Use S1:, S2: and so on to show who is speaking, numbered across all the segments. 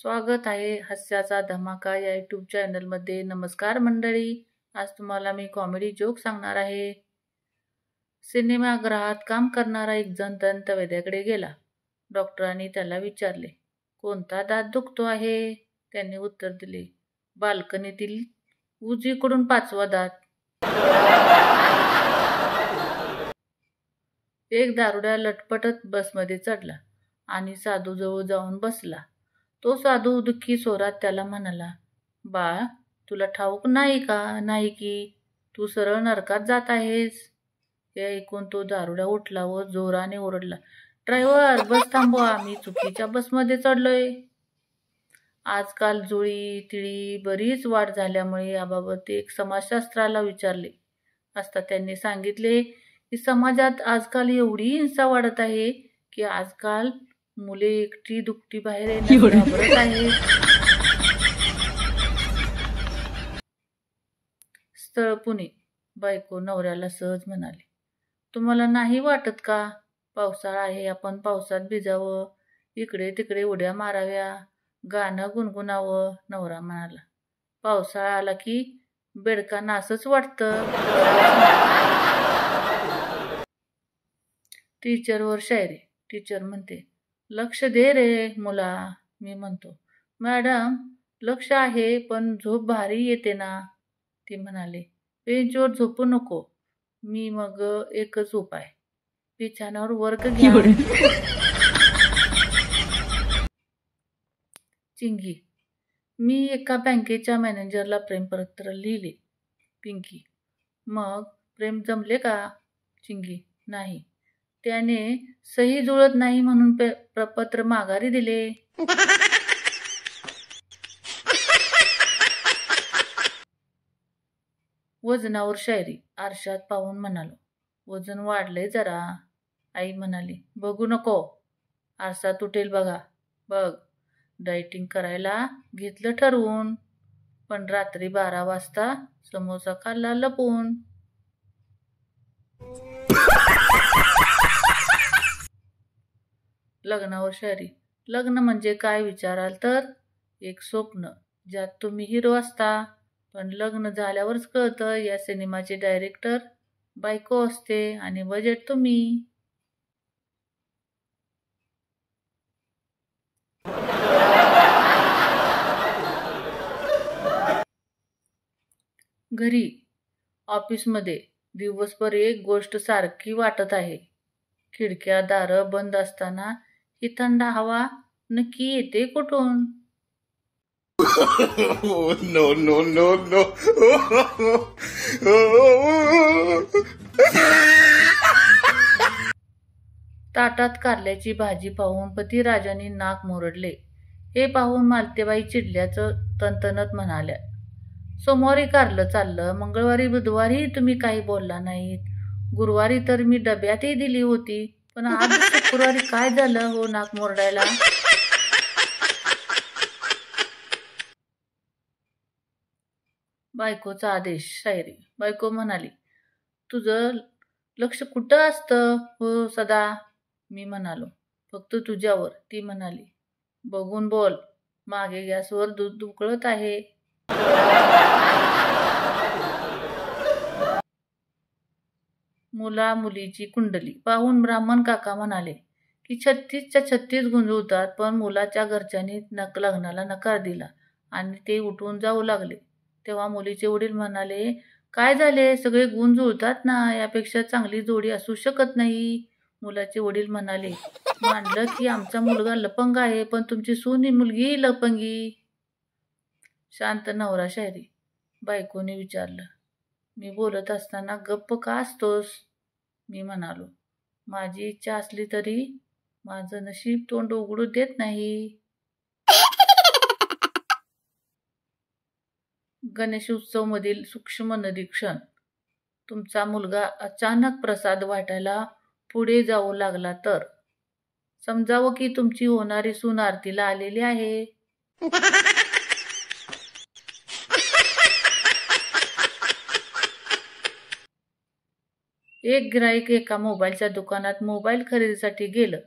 S1: स्वागत आहे हास्याचा धमाका या यूट्यूब चॅनलमध्ये. नमस्कार मंडळी, आज तुम्हाला मी कॉमेडी जोक सांगणार आहे. सिनेमागृहात काम करणारा एक जण दंतवैद्याकडे गेला. डॉक्टरांनी त्याला विचारले, कोणता दात दुखतो आहे? त्यांनी उत्तर दिले, बाल्कनीतील उजवीकडून 5वा दात. एक दारुड्या लटपटत बसमध्ये चढला आणि साधूजवळ जाऊन बसला. तो साधू दुःखी स्वरात त्याला म्हणाला, बाळ, तुला ठाऊक नाही की तू सरळ नरकात जात आहेस? हे ऐकून तो दारुडा उठला व जोराने ओरडला, ड्रायव्हर, बस थांबवा, मी चुकीच्या बसमध्ये चढलोय. आजकाल जुळी तिळी बरीच वाढ झाल्यामुळे याबाबत एक समाजशास्त्राला विचारले असता त्यांनी सांगितले की समाजात आजकाल एवढी हिंसा वाढत आहे की आजकाल मुले एकटी दुकटी बाहेर येण्यास घाबरत आहेत. स्थळ पुणे. बायको नवऱ्याला सहज म्हणाली, तुम्हाला नाही वाटत का पावसाळा आहे, आपण पावसात भिजावं, इकडे तिकडे उड्या माराव्या, गाणं गुणगुणावं? नवरा म्हणाला, पावसाळा आला की बेडकांना असंच वाटतं. टीचरवर शायरी. टीचर म्हणते, लक्ष दे रे मुला. मी म्हणतो, मॅडम लक्ष आहे, पण झोप भारी येते ना. ती म्हणाले, बेंचवर झोपू नको. मी मग एकच उपाय, बिछाण्यावर वर्ग घ्या. चिंगी. मी एका बँकेच्या मॅनेजरला प्रेमपत्र लिहिले. पिंकी, मग प्रेम जमले का? चिंगी, नाही, त्याने सही जुळत नाही म्हणून पत्र माघारी दिले. वजनावर शायरी. आरशात पाहून म्हणालो, वजन वाढलंय जरा. आई म्हणाली, बघू नको, आरसा तुटेल बघा. बघ, डाएटिंग करायला घेतलं ठरवून, पण रात्री 12 वाजता समोसा खाल्ला लपून. लग्नावर शायरी. लग्न म्हणजे काय विचाराल तर एक स्वप्न ज्यात तुम्ही हिरो असता, पण लग्न झाल्यावरच कळतं या सिनेमाचे डायरेक्टर बायको असते आणि बजेट तुम्ही. घरी. ऑफिसमध्ये दिवसभर एक गोष्ट सारखी वाटत आहे. खिडक्या दारं बंद असताना ही थंड हवा नक्की येते कुठून?
S2: No, no, no, no.
S1: ताटात कारल्याची भाजी पाहून पतिराजाने नाक मुरडले. हे पाहून मालतेबाई चिडल्याचं तनतनत म्हणाल्या, सोमवारी कारलं चाललं, मंगळवारी बुधवारी तुम्ही काही बोलला नाहीत, गुरुवारी तर मी डब्यातही दिली होती, पण आज शुक्रवारी काय झालं हो नाक मुरडायला? बायकोचा आदेश. शायरी. बायको म्हणाली, तुझं लक्ष कुठं असतं हो सदा? मी म्हणालो, फक्त तुझ्यावर. ती म्हणाली, बघून बोल, मागे गॅसवर दूध उकळत आहे. मुला मुलीची कुंडली पाहून ब्राह्मण काका म्हणाले की 36च्या 36 गुंजवतात, पण मुलाच्या घरच्यांनी लग्नाला नकार दिला आणि ते उठून जाऊ लागले. तेव्हा मुलीचे वडील म्हणाले, काय झाले, सगळे गुण जुळतात ना, यापेक्षा चांगली जोडी असू शकत नाही. मुलाचे वडील म्हणाले, मानलं की आमचा मुलगा लपंग आहे, पण तुमची सून ही मुलगीही लपंगी. शांत नवरा. शायरी. बायकोने विचारलं, मी बोलत असताना गप्प का असतोस? मी म्हणालो, माझी इच्छा असली तरी माझं नशीब तोंड उघडू देत नाही. गणेशोत्सव मधील सूक्ष्म निरीक्षण. तुमचा मुलगा अचानक प्रसाद वाटायला पुढे जाऊ लागला तर समजावं की तुमची होणारी सून आरतीला आलेली आहे. एक गिराईक एका मोबाईलच्या दुकानात मोबाईल खरेदीसाठी गेलं.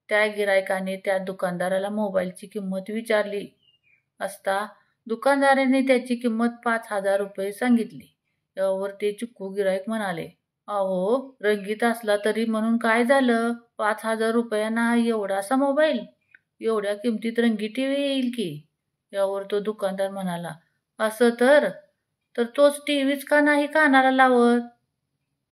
S1: त्या गिरायकाने त्या दुकानदाराला मोबाईलची किंमत विचारली. असता दुकानदाराने त्याची किंमत 5,000 रुपये सांगितली. यावर ते चिक्कू गिराईक म्हणाले, अहो रंगीत असला तरी म्हणून काय झालं, 5,000 रुपयांना हा एवढासा मोबाईल, एवढ्या किमतीत रंगीत टीव्ही येईल की. यावर तो दुकानदार म्हणाला, असं तर तोच टीव्हीच का नाही कानाला लावत.